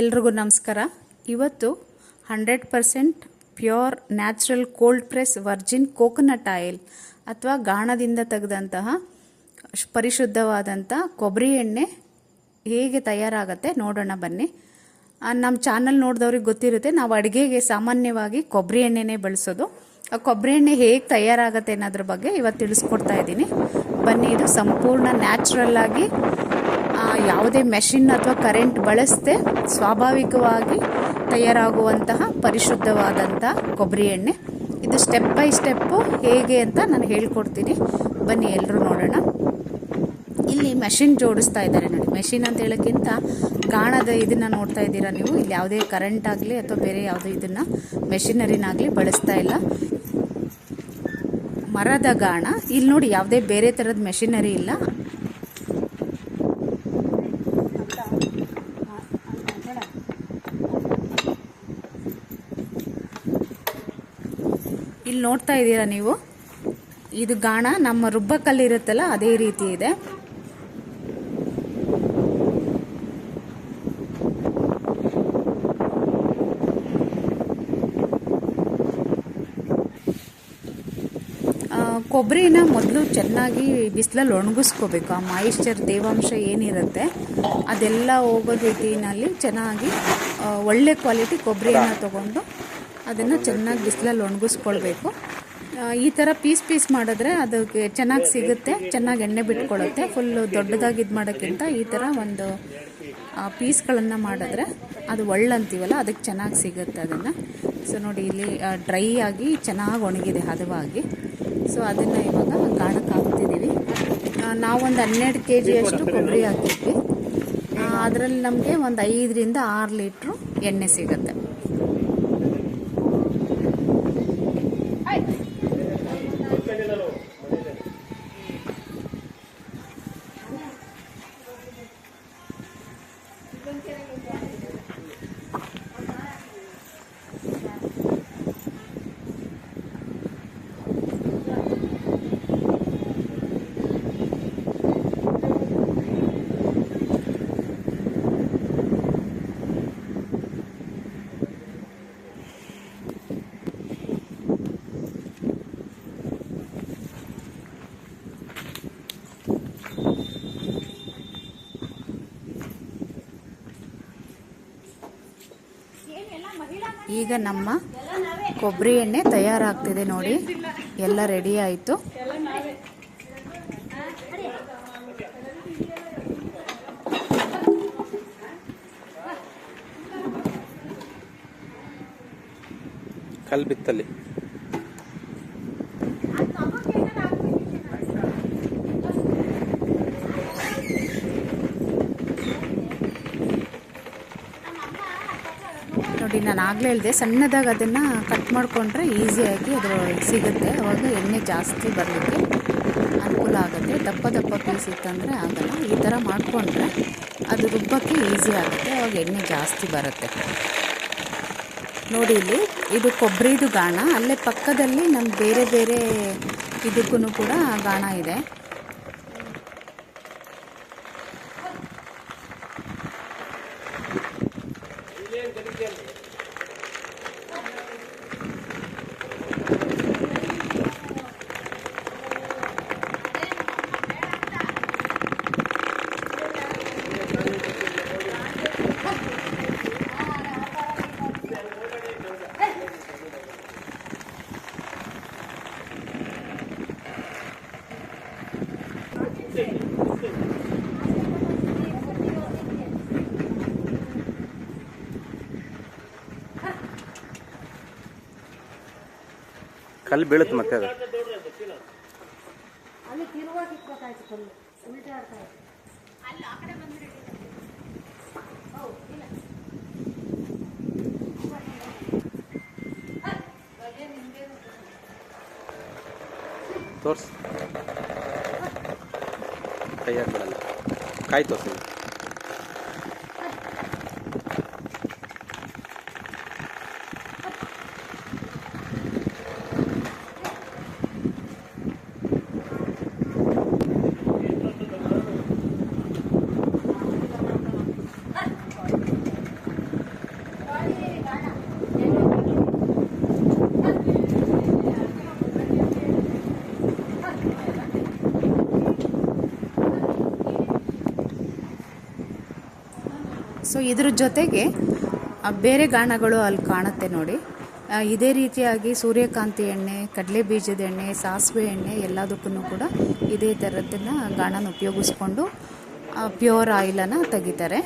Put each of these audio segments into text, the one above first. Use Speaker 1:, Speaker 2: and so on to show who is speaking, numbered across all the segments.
Speaker 1: ಎಲ್ರಿಗೂ ನಮಸ್ಕಾರ. ಇವತ್ತು 100% pure natural cold press Virgin coconut oil ಅಥವಾ ಗಾಣದಿಂದ ತೆಗೆದಂತಹ ಪರಿಶುದ್ಧವಾದಂಥ ಕೊಬ್ಬರಿ ಎಣ್ಣೆ ಹೇಗೆ ತಯಾರಾಗುತ್ತೆ ನೋಡೋಣ ಬನ್ನಿ. ನಮ್ಮ ಚಾನಲ್ ನೋಡಿದವ್ರಿಗೆ ಗೊತ್ತಿರುತ್ತೆ, ನಾವು ಅಡುಗೆಗೆ ಸಾಮಾನ್ಯವಾಗಿ ಕೊಬ್ಬರಿ ಎಣ್ಣೆನೇ ಬಳಸೋದು. ಆ ಕೊಬ್ಬರಿ ಎಣ್ಣೆ ಹೇಗೆ ತಯಾರಾಗುತ್ತೆ ಅನ್ನೋದ್ರ ಬಗ್ಗೆ ಇವತ್ತು ತಿಳಿಸ್ಕೊಡ್ತಾ ಇದ್ದೀನಿ. ಬನ್ನಿ, ಇದು ಸಂಪೂರ್ಣ ನ್ಯಾಚುರಲ್ ಆಗಿ ಯಾವುದೇ ಮೆಷಿನ್ ಅಥವಾ ಕರೆಂಟ್ ಬಳಸದೆ ಸ್ವಾಭಾವಿಕವಾಗಿ ತಯಾರಾಗುವಂತಹ ಪರಿಶುದ್ಧವಾದಂಥ ಕೊಬ್ಬರಿ ಎಣ್ಣೆ. ಇದು ಸ್ಟೆಪ್ ಬೈ ಸ್ಟೆಪ್ಪು ಹೇಗೆ ಅಂತ ನಾನು ಹೇಳ್ಕೊಡ್ತೀನಿ. ಬನ್ನಿ ಎಲ್ಲರೂ ನೋಡೋಣ. ಇಲ್ಲಿ ಮೆಷಿನ್ ಜೋಡಿಸ್ತಾ ಇದ್ದಾರೆ ನೋಡಿ. ಮೆಷಿನ್ ಅಂತ ಹೇಳೋಕ್ಕಿಂತ ಗಾಣದ ಇದನ್ನು ನೋಡ್ತಾ ಇದ್ದೀರಾ ನೀವು. ಇಲ್ಲಿ ಯಾವುದೇ ಕರೆಂಟ್ ಆಗಲಿ ಅಥವಾ ಬೇರೆ ಯಾವುದೋ ಇದನ್ನು ಮೆಷಿನರಿನಾಗಲಿ ಬಳಸ್ತಾ ಇಲ್ಲ. ಮರದ ಗಾಣ. ಇಲ್ಲಿ ನೋಡಿ, ಯಾವುದೇ ಬೇರೆ ಥರದ ಮೆಷಿನರಿ ಇಲ್ಲ. ಇಲ್ಲಿ ನೋಡ್ತಾ ಇದ್ದೀರಾ ನೀವು, ಇದು ಗಾಣ ನಮ್ಮ ರುಬ್ಬಕಲ್ಲಿ ಇರುತ್ತಲ್ಲ ಅದೇ ರೀತಿ ಇದೆ. ಕೊಬ್ಬರಿನ ಮೊದಲು ಚೆನ್ನಾಗಿ ಬಿಸಿಲಲ್ಲಿ ಒಣಗಿಸ್ಕೋಬೇಕು. ಆ ಮಾಯಿಶ್ಚರ್ ತೇವಾಂಶ ಏನಿರುತ್ತೆ ಅದೆಲ್ಲ ಹೋಗೋ ರೀತಿಯಲ್ಲಿ ಚೆನ್ನಾಗಿ ಒಳ್ಳೆ ಕ್ವಾಲಿಟಿ ಕೊಬ್ಬರಿನ ತೊಗೊಂಡು ಅದನ್ನು ಚೆನ್ನಾಗಿ ಬಿಸಿಲಲ್ಲಿ ಒಣಗಿಸ್ಕೊಳ್ಬೇಕು. ಈ ಥರ ಪೀಸ್ ಮಾಡಿದ್ರೆ ಅದಕ್ಕೆ ಚೆನ್ನಾಗಿ ಸಿಗುತ್ತೆ, ಚೆನ್ನಾಗಿ ಎಣ್ಣೆ ಬಿಟ್ಕೊಳ್ಳುತ್ತೆ. ಫುಲ್ಲು ದೊಡ್ಡದಾಗಿ ಇದು ಮಾಡೋಕ್ಕಿಂತ ಈ ಥರ ಒಂದು ಪೀಸ್ಗಳನ್ನು ಮಾಡಿದ್ರೆ ಅದು ಒಳ್ಳಂತೀವಲ್ಲ ಅದಕ್ಕೆ ಚೆನ್ನಾಗಿ ಸಿಗುತ್ತೆ ಅದನ್ನು. ಸೊ ನೋಡಿ, ಇಲ್ಲಿ ಡ್ರೈ ಆಗಿ ಚೆನ್ನಾಗಿ ಒಣಗಿದೆ ಹದವಾಗಿ. ಸೊ ಅದನ್ನು ಇವಾಗ ಗಾಣಕ್ಕೆ ಹಾಕ್ತಿದ್ದೀವಿ. ನಾವೊಂದು 12 kg ಅಷ್ಟು ಕೊಬ್ಬರಿ ಹಾಕಿದ್ವಿ. ಅದರಲ್ಲಿ ನಮಗೆ ಒಂದು 5 ರಿಂದ 6 ಲೀಟ್ರು ಎಣ್ಣೆ ಸಿಗುತ್ತೆ. ಈಗ ನಮ್ಮ ಕೊಬ್ಬರಿ ಎಣ್ಣೆ ತಯಾರಾಗ್ತಿದೆ ನೋಡಿ. ಎಲ್ಲ ರೆಡಿ ಆಯಿತು.
Speaker 2: ಕಲ್ ಬಿತ್ತಲ್ಲಿ
Speaker 1: ನೋಡಿ, ನಾನು ಆಗಲೇ ಹೇಳಿದೆ, ಸಣ್ಣದಾಗಿ ಅದನ್ನು ಕಟ್ ಮಾಡಿಕೊಂಡ್ರೆ ಈಸಿಯಾಗಿ ಅದು ಸಿಗುತ್ತೆ. ಅವಾಗ ಎಣ್ಣೆ ಜಾಸ್ತಿ ಬರಲಿಕ್ಕೆ ಅನುಕೂಲ ಆಗುತ್ತೆ. ದಪ್ಪ ದಪ್ಪ ಪೀಸ್ ಇತ್ತಂದರೆ ಆಗಲ್ಲ. ಈ ಥರ ಮಾಡಿಕೊಂಡ್ರೆ ಅದು ರುಬ್ಬಕ್ಕೆ ಈಸಿ ಆಗುತ್ತೆ, ಅವಾಗ ಎಣ್ಣೆ ಜಾಸ್ತಿ ಬರುತ್ತೆ. ನೋಡಿ, ಇಲ್ಲಿ ಇದು ಕೊಬ್ಬರಿದು ಗಾಣ. ಅಲ್ಲೇ ಪಕ್ಕದಲ್ಲಿ ನಮ್ಮ ಬೇರೆ ಬೇರೆ ಇದಕ್ಕೂ ಕೂಡ ಗಾಣ ಇದೆ.
Speaker 2: ಕಲ್ಲು ಬೀಳುತ್ತೆ ಮತ್ತೆ ಅದು. ತೋರ್ಸ್ ಕೈಯಾಗ ಬಿಡಲ್ಲ. ಕಾಯಿ ತೋರ್ಸಿ.
Speaker 1: ಸೊ ಇದ್ರ ಜೊತೆಗೆ ಬೇರೆ ಗಾಣಗಳು ಅಲ್ಲಿ ಕಾಣುತ್ತೆ ನೋಡಿ. ಇದೇ ರೀತಿಯಾಗಿ ಸೂರ್ಯಕಾಂತಿ ಎಣ್ಣೆ, ಕಡಲೆ ಬೀಜದ ಎಣ್ಣೆ, ಸಾಸಿವೆ ಎಣ್ಣೆ ಎಲ್ಲದಕ್ಕೂ ಕೂಡ ಇದೇ ಥರದ್ದನ್ನು ಗಾಣನ ಉಪಯೋಗಿಸ್ಕೊಂಡು ಪ್ಯೂರ್ ಆಯಿಲನ್ನು ತೆಗಿತಾರೆ.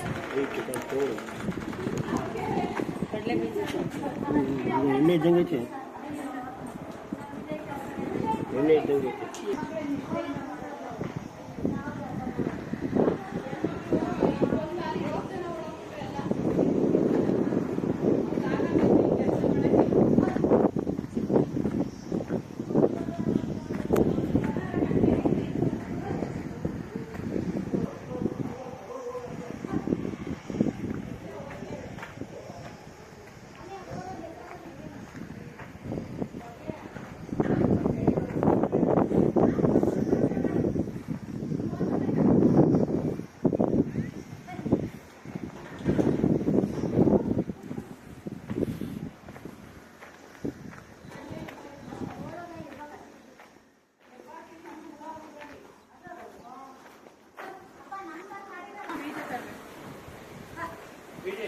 Speaker 1: ಬೇಗ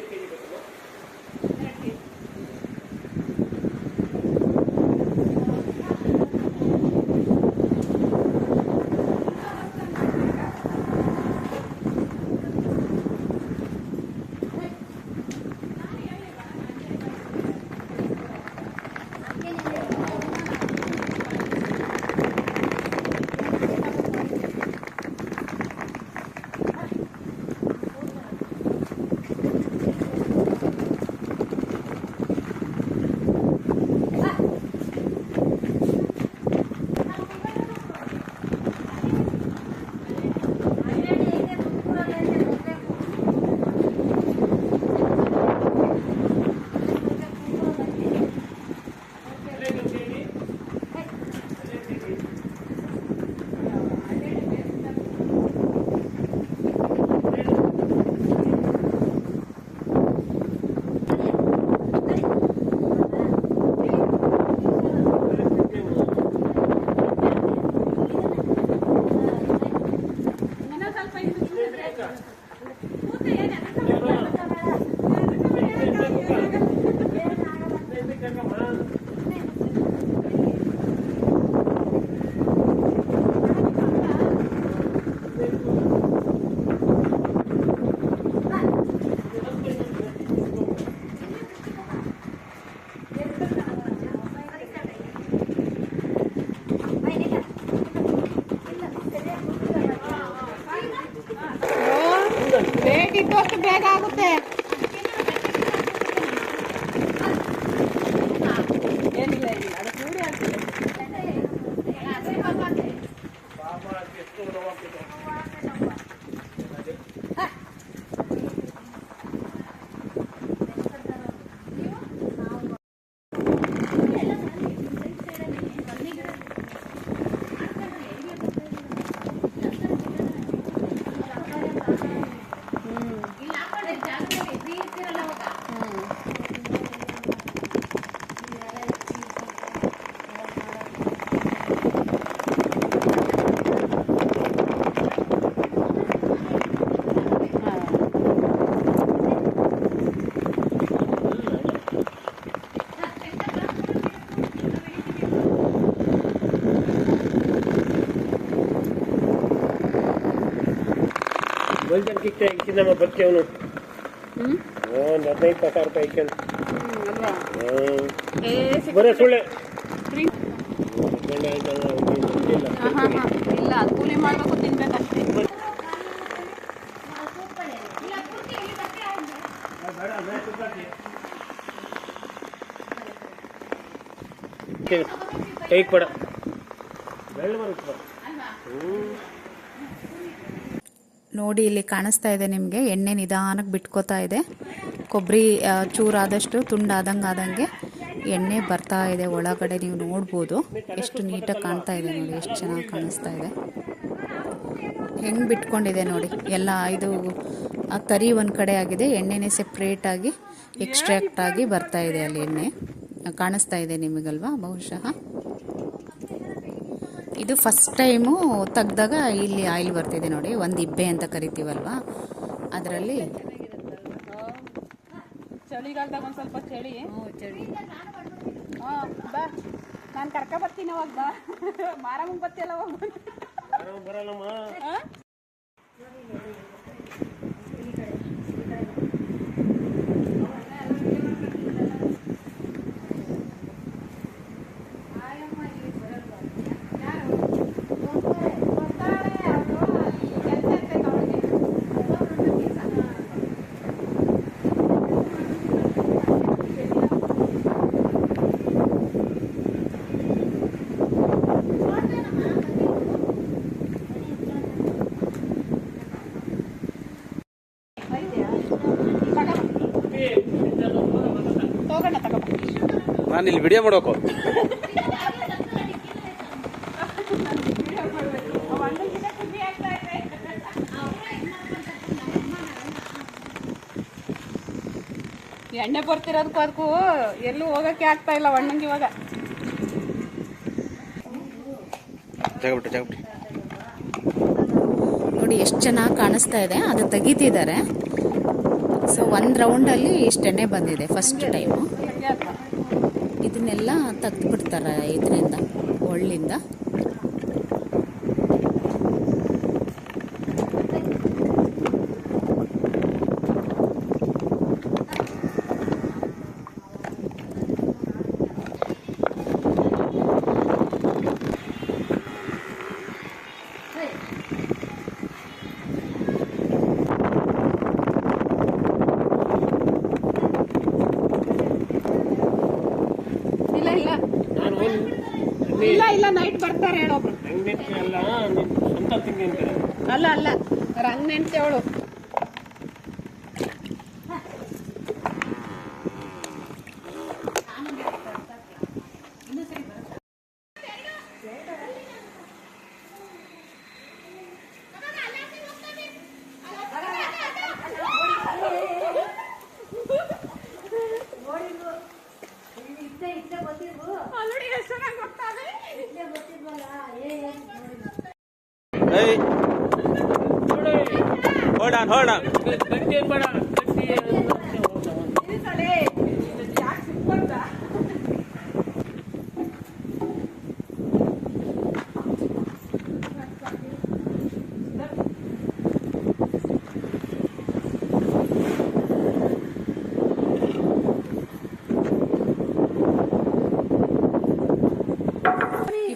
Speaker 1: ಬೇಗ ಆಗುತ್ತೆ.
Speaker 3: ನಮ್ಮ ಬರ್ತೇವೆ ಅವನು ಒಂದು 15,000 ರೂಪಾಯಿ ಬರೀ ಸುಳ್ಳೆ
Speaker 1: ಇಲ್ಲ, ಕೂಲಿ ಮಾಡಬೇಕು, ತಿನ್ಬೇಕಷ್ಟೇ.
Speaker 3: ಕೈ ಕೊಡ
Speaker 1: ನೋಡಿ, ಇಲ್ಲಿ ಕಾಣಿಸ್ತಾ ಇದೆ ನಿಮಗೆ, ಎಣ್ಣೆ ನಿಧಾನಕ್ಕೆ ಬಿಟ್ಕೋತಾ ಇದೆ. ಕೊಬ್ಬರಿ ಚೂರಾದಷ್ಟು ತುಂಡಾದಂಗೆ ಎಣ್ಣೆ ಬರ್ತಾ ಇದೆ ಒಳಗಡೆ. ನೀವು ನೋಡ್ಬೋದು ಎಷ್ಟು ನೀಟಾಗಿ ಕಾಣ್ತಾ ಇದೆ ನೋಡಿ, ಎಷ್ಟು ಚೆನ್ನಾಗಿ ಕಾಣಿಸ್ತಾ ಇದೆ. ಹೆಂಗೆ ಬಿಟ್ಕೊಂಡಿದೆ ನೋಡಿ ಎಲ್ಲ. ಇದು ಕರಿ ಒಂದು ಕಡೆ ಆಗಿದೆ, ಎಣ್ಣೆನೇ ಸೆಪ್ರೇಟಾಗಿ ಎಕ್ಸ್ಟ್ರಾಕ್ಟ್ ಆಗಿ ಬರ್ತಾ ಇದೆ ಅಲ್ಲಿ ಎಣ್ಣೆ. ಕಾಣಿಸ್ತಾ ಇದೆ ನಿಮಗಲ್ವಾ ಬಹುಶಃ. ಇದು ಫಸ್ಟ್ ಟೈಮು ತೆಗ್ದಾಗ ಇಲ್ಲಿ ಆಯಿಲ್ ಬರ್ತಿದೆ ನೋಡಿ. ಒಂದು ಇಬ್ಬೆ ಅಂತ ಕರಿತೀವಲ್ವ, ಅದರಲ್ಲಿ
Speaker 4: ಚಳಿಗಾಲದಾಗ ಒಂದ್ ಸ್ವಲ್ಪ ಚಳಿ.
Speaker 1: ಚಳಿ.
Speaker 4: ಹಾ ಬಾ, ನಾನು ಕರ್ಕ ಬರ್ತೀನಿ ಅವಾಗ. ಬಾ ಮಾರಮ್ಮಂಗ್ ಬರ್ತಿಯಲ್ಲ ಅವಾಗ.
Speaker 3: ಬರಲ್ಲಮ್ಮ.
Speaker 4: ಹೋಗೋಣ ತಗೋ.
Speaker 2: ನಾನು ಇಲ್ಲಿ ವಿಡಿಯೋ ಮಾಡೋಕು.
Speaker 4: ಎಣ್ಣೆ ಬರ್ತಿರೋದಕ್ಕೂ ಅದಕ್ಕೂ ಎಲ್ಲೂ ಹೋಗಕ್ಕೆ ಆಗ್ತಾ ಇಲ್ಲ ಅಣ್ಣಂಗೆ ಇವಾಗ.
Speaker 1: ನೋಡಿ ಎಷ್ಟು ಚೆನ್ನಾಗಿ ಕಾಣಿಸ್ತಾ ಇದೆ. ಅದು ತೆಗಿತಿದ್ದಾರೆ. ಸೊ ಒಂದು ರೌಂಡಲ್ಲಿ ಇಷ್ಟು ಎಣ್ಣೆ ಬಂದಿದೆ ಫಸ್ಟ್ ಟೈಮು. ಇದನ್ನೆಲ್ಲ ತೆಗೆದುಬಿಡ್ತಾರೆ ಇದರಿಂದ, ಒಳ್ಳಿಂದ.
Speaker 4: ಇಲ್ಲ ನೈಟ್ ಬರ್ತಾರೆ ಹೇಳೊಬ್ರು. ಅಲ್ಲ ಅಲ್ಲ ರಂಗ್ ನೆಂಟೆ ಅವಳು.
Speaker 2: Hey, hold on.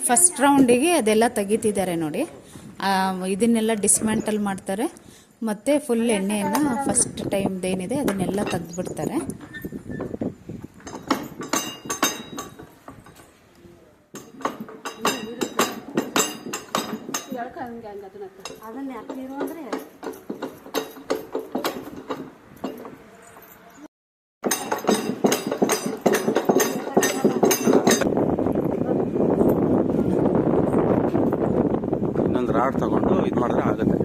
Speaker 1: ಫಸ್ಟ್ ರೌಂಡಿಗೆ ಅದೆಲ್ಲ ತೆಗಿತಿದ್ದಾರೆ ನೋಡಿ. ಇದನ್ನೆಲ್ಲ ಡಿಸ್ಮ್ಯಾಂಟಲ್ ಮಾಡ್ತಾರೆ. ಮತ್ತು ಫುಲ್ ಎಣ್ಣೆಯನ್ನು ಫಸ್ಟ್ ಟೈಮ್ದೇನಿದೆ ಅದನ್ನೆಲ್ಲ ತೆಗೆದುಬಿಡ್ತಾರೆ.
Speaker 2: ಇನ್ನೊಂದು ರಾಡ್ ತಗೊಂಡು ಇದು ಮಾಡಿದ್ರೆ ಆಗುತ್ತೆ.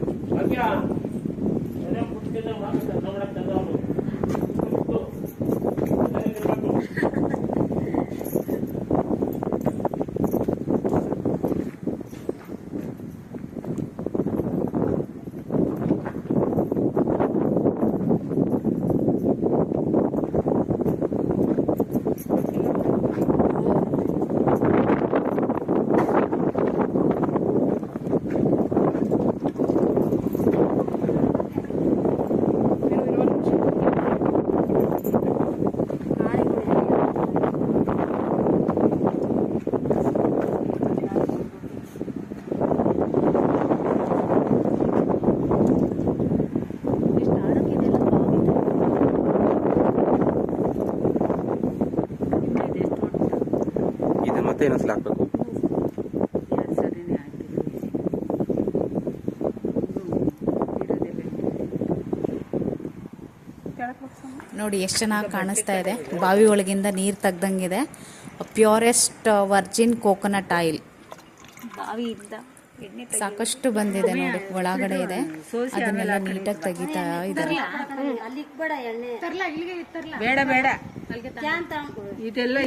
Speaker 2: ಮತ್ತೆ ಇನ್ನೊಂದ್ಸಲ ಹಾಕ್ಬೇಕು.
Speaker 1: ನೋಡಿ ಎಷ್ಟು ಚೆನ್ನಾಗಿ ಕಾಣಿಸ್ತಾ ಇದೆ. ಬಾವಿ ಒಳಗಿಂದ ನೀರು ತೆಗ್ದಂಗಿದೆ. ಪ್ಯೂರೆಸ್ಟ್ ವರ್ಜಿನ್ ಕೋಕೋನಟ್ ಆಯಿಲ್ ಸಾಕಷ್ಟು ಬಂದಿದೆ ನೋಡಿ. ಒಳಗಡೆ ಇದೆ, ಅದನ್ನೆಲ್ಲ ನೀಟಾಗಿ ತೆಗಿತಾ ಇದ್ದಾರೆ.
Speaker 4: ಬೇಡ ಬೇಡ ಇದೆಲ್ಲ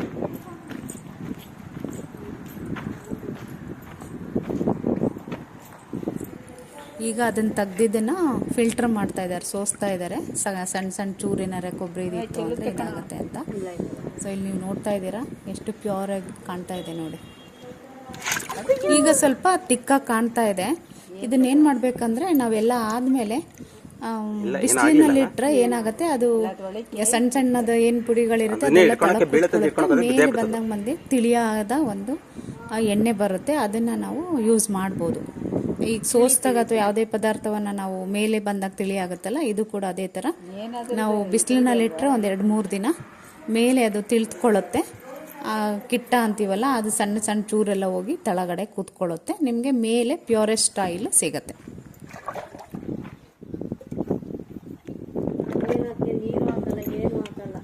Speaker 1: ಈಗ ಅದನ್ನು ತೆಗ್ದಿದ್ದನ್ನು ಫಿಲ್ಟರ್ ಮಾಡ್ತಾ ಇದ್ದಾರೆ, ಸೋಸ್ತಾ ಇದ್ದಾರೆ. ಸಣ್ಣ ಸಣ್ಣ ಚೂರಿನಾರೆ ಕೊಬ್ಬರಿ ಇತ್ತು ಅಂದರೆ ಇದಾಗುತ್ತೆ ಅಂತ. ಸೊ ಇಲ್ಲಿ ನೀವು ನೋಡ್ತಾ ಇದ್ದೀರಾ ಎಷ್ಟು ಪ್ಯೂರ್ ಆಗಿ ಕಾಣ್ತಾ ಇದೆ ನೋಡಿ. ಈಗ ಸ್ವಲ್ಪ ತಿಕ್ಕಾಗಿ ಕಾಣ್ತಾ ಇದೆ. ಇದನ್ನೇನು ಮಾಡಬೇಕಂದ್ರೆ ನಾವೆಲ್ಲ ಆದಮೇಲೆ ಬಿಸಿಲಿನಲ್ಲಿ ಇಟ್ಟರೆ ಏನಾಗುತ್ತೆ, ಅದು ಸಣ್ಣ ಸಣ್ಣದ ಏನು ಪುಡಿಗಳಿರುತ್ತೆ ಅದೆಲ್ಲ ಮೇಲೆ ಬಂದಂಗೆ ತಿಳಿಯಾದ ಒಂದು ಎಣ್ಣೆ ಬರುತ್ತೆ. ಅದನ್ನು ನಾವು ಯೂಸ್ ಮಾಡ್ಬೋದು. ಈಗ ಸೋಸ್ದಾಗ ಅಥವಾ ಯಾವುದೇ ಪದಾರ್ಥವನ್ನು ನಾವು ಮೇಲೆ ಬಂದಾಗ ತಿಳಿಯಾಗುತ್ತಲ್ಲ, ಇದು ಕೂಡ ಅದೇ ಥರ. ನಾವು ಬಿಸಿಲಿನಲ್ಲಿ ಇಟ್ಟರೆ ಒಂದು 2-3 ದಿನ ಮೇಲೆ ಅದು ತಿಳಿದುಕೊಳ್ಳುತ್ತೆ. ಕಿಟ್ಟ ಅಂತೀವಲ್ಲ, ಅದು ಸಣ್ಣ ಸಣ್ಣ ಚೂರೆಲ್ಲ ಹೋಗಿ ತಳಗಡೆ ಕೂತ್ಕೊಳ್ಳುತ್ತೆ. ನಿಮಗೆ ಮೇಲೆ ಪ್ಯೂರೆಸ್ಟ್ ಆಯಿಲ್ ಸಿಗುತ್ತೆ.
Speaker 5: ನೀರು ಹಾಕಲ್ಲ, ಏನು ಹಾಕಲ್ಲ.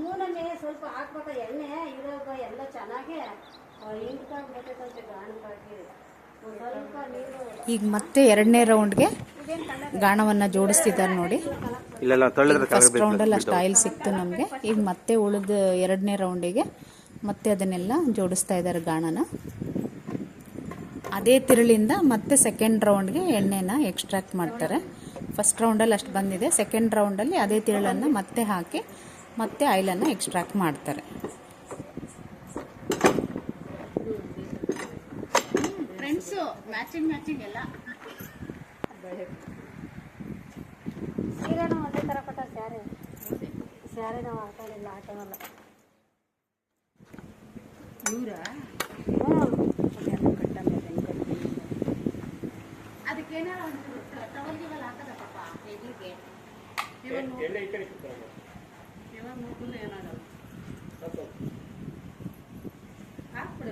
Speaker 5: ನೂನನೆ ಸ್ವಲ್ಪ ಹಾಕ್ಬೇಕು, ಎಣ್ಣೆ ಇರೋಗ ಎಲ್ಲ ಚೆನ್ನಾಗಿ ಹಿಂಡ್ಕೊಂಡ್ಬಿಟ್ಟೈತೆ ಗಾಣಕ್ಕಾಗಿ ಸ್ವಲ್ಪ ನೀರು.
Speaker 1: ಈಗ ಮತ್ತೆ 2ನೇ ರೌಂಡ್ಗೆ ಗಾಣವನ್ನು ಜೋಡಿಸ್ತಿದ್ದಾರೆ ನೋಡಿ. ಫಸ್ಟ್ ರೌಂಡಲ್ಲಿ ಅಷ್ಟು ಆಯಿಲ್ ಸಿಕ್ತು ನಮಗೆ. ಈಗ ಮತ್ತೆ ಉಳಿದ 2ನೇ ರೌಂಡಿಗೆ ಮತ್ತೆ ಅದನ್ನೆಲ್ಲ ಜೋಡಿಸ್ತಾ ಇದ್ದಾರೆ ಗಾಣನ. ಅದೇ ತಿರುಳಿಂದ ಮತ್ತೆ ಸೆಕೆಂಡ್ ರೌಂಡ್ಗೆ ಎಣ್ಣೆನ ಎಕ್ಸ್ಟ್ರಾಕ್ಟ್ ಮಾಡ್ತಾರೆ. ಫಸ್ಟ್ ರೌಂಡಲ್ಲಿ ಅಷ್ಟು ಬಂದಿದೆ, ಸೆಕೆಂಡ್ ರೌಂಡಲ್ಲಿ ಅದೇ ತಿರುಳನ್ನು ಮತ್ತೆ ಹಾಕಿ ಮತ್ತೆ ಆಯಿಲನ್ನು ಎಕ್ಸ್ಟ್ರಾಕ್ಟ್ ಮಾಡ್ತಾರೆ.
Speaker 4: ಫ್ರೆಂಡ್ಸು ಮ್ಯಾಚಿಂಗ್ ಎಲ್ಲ
Speaker 5: ಸೀರೆನೂ ಒಂದೇ ಥರ ಕೊಟ್ಟ, ಸ್ಯಾರಿ ನಾವು ಹಾಕೊಂಡಿಲ್ಲ, ಹಾಕೋಲ್ಲ.
Speaker 4: ಅದಕ್ಕೇನಾರ ಒಂದು ತಗೊಂಡಿವಲ್ಲ ಹಾಕದ ಪಾಪ ಎಲ್ಲಿಗೆ ಇವಾಗ ಮೂಗುಲು ಏನಾಗಲ್ಲ ಹಾಕ್ಬಿಡ.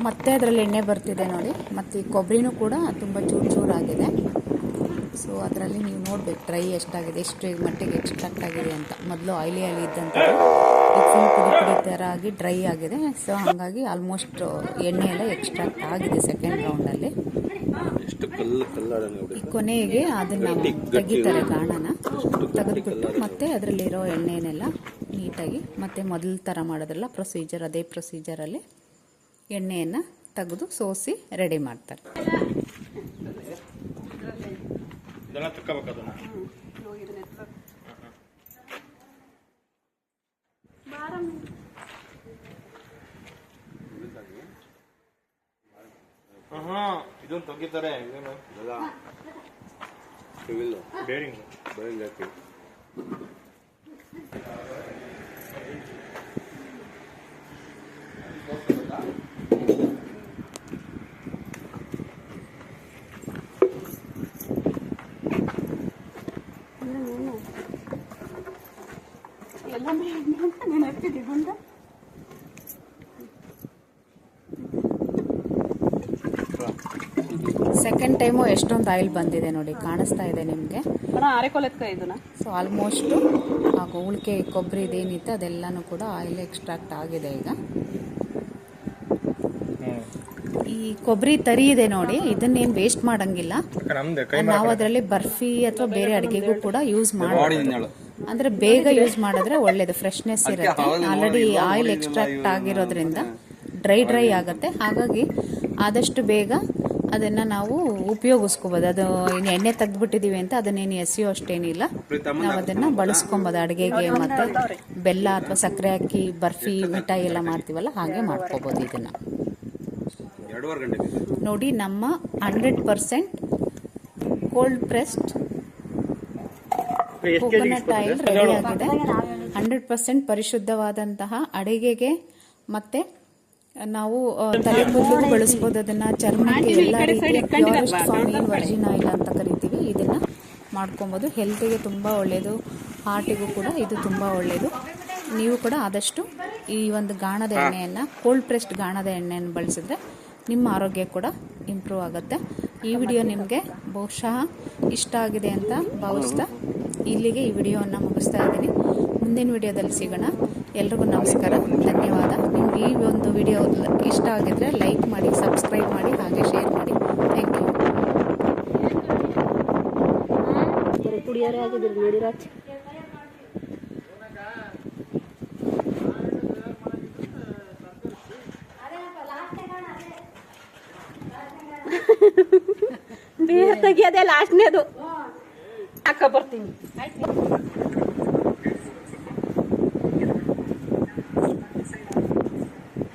Speaker 1: ಮತ್ತೆ ಅದರಲ್ಲಿ ಎಣ್ಣೆ ಬರ್ತಿದೆ ನೋಡಿ. ಮತ್ತು ಈ ಕೊಬ್ಬರಿನೂ ಕೂಡ ತುಂಬ ಚೂರಾಗಿದೆ. ಸೊ ಅದರಲ್ಲಿ ನೀವು ನೋಡಬೇಕು ಡ್ರೈ ಎಷ್ಟಾಗಿದೆ, ಎಷ್ಟು ಮಟ್ಟಿಗೆ ಎಕ್ಸ್ಟ್ರಾಕ್ಟ್ ಆಗಿದೆ ಅಂತ. ಮೊದಲು ಆಯಿಲಿ ಇದ್ದಂಥ ಫುಲ್ ಪುಡಿ ಥರ ಆಗಿ ಡ್ರೈ ಆಗಿದೆ. ಸೊ ಹಾಗಾಗಿ ಆಲ್ಮೋಸ್ಟ್ ಎಣ್ಣೆ ಎಲ್ಲ ಎಕ್ಸ್ಟ್ರಾಕ್ಟ್ ಆಗಿದೆ ಸೆಕೆಂಡ್ ರೌಂಡಲ್ಲಿ. ಕೊನೆಗೆ ಅದನ್ನು ತೆಗಿತಾರೆ, ಗಾಣನ ತೆಗೆದುಬಿಟ್ಟು ಮತ್ತೆ ಅದರಲ್ಲಿರೋ ಎಣ್ಣೆನೆಲ್ಲ ನೀಟಾಗಿ ಮತ್ತೆ ಮೊದಲ ಥರ ಮಾಡೋದ್ರಲ್ಲ ಪ್ರೊಸೀಜರ್, ಅದೇ ಪ್ರೊಸೀಜರಲ್ಲಿ ಎಣ್ಣೆಯನ್ನು ತೆಗೆದು ಸೋಸಿ ರೆಡಿ ಮಾಡ್ತಾರೆ.
Speaker 3: ಇದನ್ನು ತೆಗಿತಾರೆ, ಬೇರಿಂಗ್ ಹಾಕಿ.
Speaker 4: ಎಲ್ಲ ನೀನು ಹಚ್ಚಿದ್ದಿ ಬಂದ
Speaker 1: ಸೆಕೆಂಡ್ ಟೈಮು ಎಷ್ಟೊಂದು ಆಯಿಲ್ ಬಂದಿದೆ ನೋಡಿ, ಕಾಣಿಸ್ತಾ ಇದೆ ನಿಮಗೆ.
Speaker 4: ಆರೆಕೊಲೆತ್ಕ ಇದನ್ನ.
Speaker 1: ಸೊ ಆಲ್ಮೋಸ್ಟು ಹಾಗೂ ಉಳಿಕೆ ಕೊಬ್ಬರಿ ಇದೇನಿತ್ತು ಅದೆಲ್ಲನೂ ಕೂಡ ಆಯಿಲ್ ಎಕ್ಸ್ಟ್ರಾಕ್ಟ್ ಆಗಿದೆ. ಈಗ ಈ ಕೊಬ್ಬರಿ ತರಿ ಇದೆ ನೋಡಿ, ಇದನ್ನೇನು ವೇಸ್ಟ್ ಮಾಡಂಗಿಲ್ಲ. ನಾವು ಅದರಲ್ಲಿ ಬರ್ಫಿ ಅಥವಾ ಬೇರೆ ಅಡುಗೆಗೂ ಕೂಡ ಯೂಸ್ ಮಾಡ್ಬೋದು. ಅಂದರೆ ಬೇಗ ಯೂಸ್ ಮಾಡಿದ್ರೆ ಒಳ್ಳೇದು, ಫ್ರೆಶ್ನೆಸ್ ಇರುತ್ತೆ. ಆಲ್ರೆಡಿ ಆಯಿಲ್ ಎಕ್ಸ್ಟ್ರಾಕ್ಟ್ ಆಗಿರೋದ್ರಿಂದ ಡ್ರೈ ಆಗುತ್ತೆ. ಹಾಗಾಗಿ ಆದಷ್ಟು ಬೇಗ ಅದನ್ನು ನಾವು ಉಪಯೋಗಿಸ್ಕೋಬೋದು. ಅದು ಇನ್ನು ಎಣ್ಣೆ ತೆಗೆದ್ಬಿಟ್ಟಿದ್ದೀವಿ ಅಂತ ಅದನ್ನೇನು ಎಸೆಯೋ ಅಷ್ಟೇನಿಲ್ಲ. ನಾವು ಅದನ್ನು ಬಳಸ್ಕೊಬೋದು ಅಡುಗೆಗೆ. ಮತ್ತು ಬೆಲ್ಲ ಅಥವಾ ಸಕ್ಕರೆ ಹಾಕಿ ಬರ್ಫಿ ಮಿಠಾಯಿ ಎಲ್ಲ ಮಾಡ್ತೀವಲ್ಲ, ಹಾಗೆ ಮಾಡ್ಕೋಬೋದು ಇದನ್ನು. ನೋಡಿ, ನಮ್ಮ 100% cold pressed coconut oil ready ಆಗಿದೆ. 100% ಪರಿಶುದ್ಧವಾದಂತಹ ಅಡಿಗೆಗೆ ಮತ್ತೆ ನಾವು ತಲೆ ಕೂದಲಿಗೂ ಬಳಸ್ಬೋದು. ಅದನ್ನ ಚರ್ಮಕ್ಕೆ ಎಲ್ಲ ರೀತಿಯ ಪ್ಯೂರೆಸ್ಟ್ ಫಾರ್ಮ್ ಏನು ವರ್ಜಿನ್ ಆಯಿಲ್ ಅಂತ ಕರಿತೀವಿ, ಇದನ್ನ ಮಾಡ್ಕೊಬೋದು. ಹೆಲ್ತಿಗೆ ತುಂಬ ಒಳ್ಳೆಯದು, ಹಾರ್ಟಿಗೂ ಕೂಡ ಇದು ತುಂಬ ಒಳ್ಳೆಯದು. ನೀವು ಕೂಡ ಆದಷ್ಟು ಈ ಒಂದು ಗಾಣದ ಎಣ್ಣೆಯನ್ನು, ಕೋಲ್ಡ್ ಪ್ರೆಸ್ಡ್ ಗಾಣದ ಎಣ್ಣೆಯನ್ನು ಬಳಸಿದ್ರೆ ನಿಮ್ಮ ಆರೋಗ್ಯ ಕೂಡ ಇಂಪ್ರೂವ್ ಆಗುತ್ತೆ. ಈ ವಿಡಿಯೋ ನಿಮಗೆ ಬಹುಶಃ ಇಷ್ಟ ಆಗಿದೆ ಅಂತ ಭಾವಿಸ್ತಾ ಇಲ್ಲಿಗೆ ಈ ವಿಡಿಯೋವನ್ನು ಮುಗಿಸ್ತಾ ಇದ್ದೀನಿ. ಮುಂದಿನ ವಿಡಿಯೋದಲ್ಲಿ ಸಿಗೋಣ. ಎಲ್ರಿಗೂ ನಮಸ್ಕಾರ, ಧನ್ಯವಾದ. ನಿಮ್ಗೆ ಈ ಒಂದು ವಿಡಿಯೋ ಇಷ್ಟ ಆಗಿದ್ರೆ ಲೈಕ್ ಮಾಡಿ, ಸಬ್ಸ್ಕ್ರೈಬ್ ಮಾಡಿ, ಹಾಗೆ ಶೇರ್ ಮಾಡಿ. Thank you.
Speaker 5: ಕುಡಿಯೋರೇ ಆಗಿದ್ರು ನೋಡಿ ರಾಜ್. ಬೇರೆ ತೆಗಿಯೋದೇ ಲಾಸ್ಟ್ನೇದು. ಹಾಕ ಬರ್ತೀನಿ.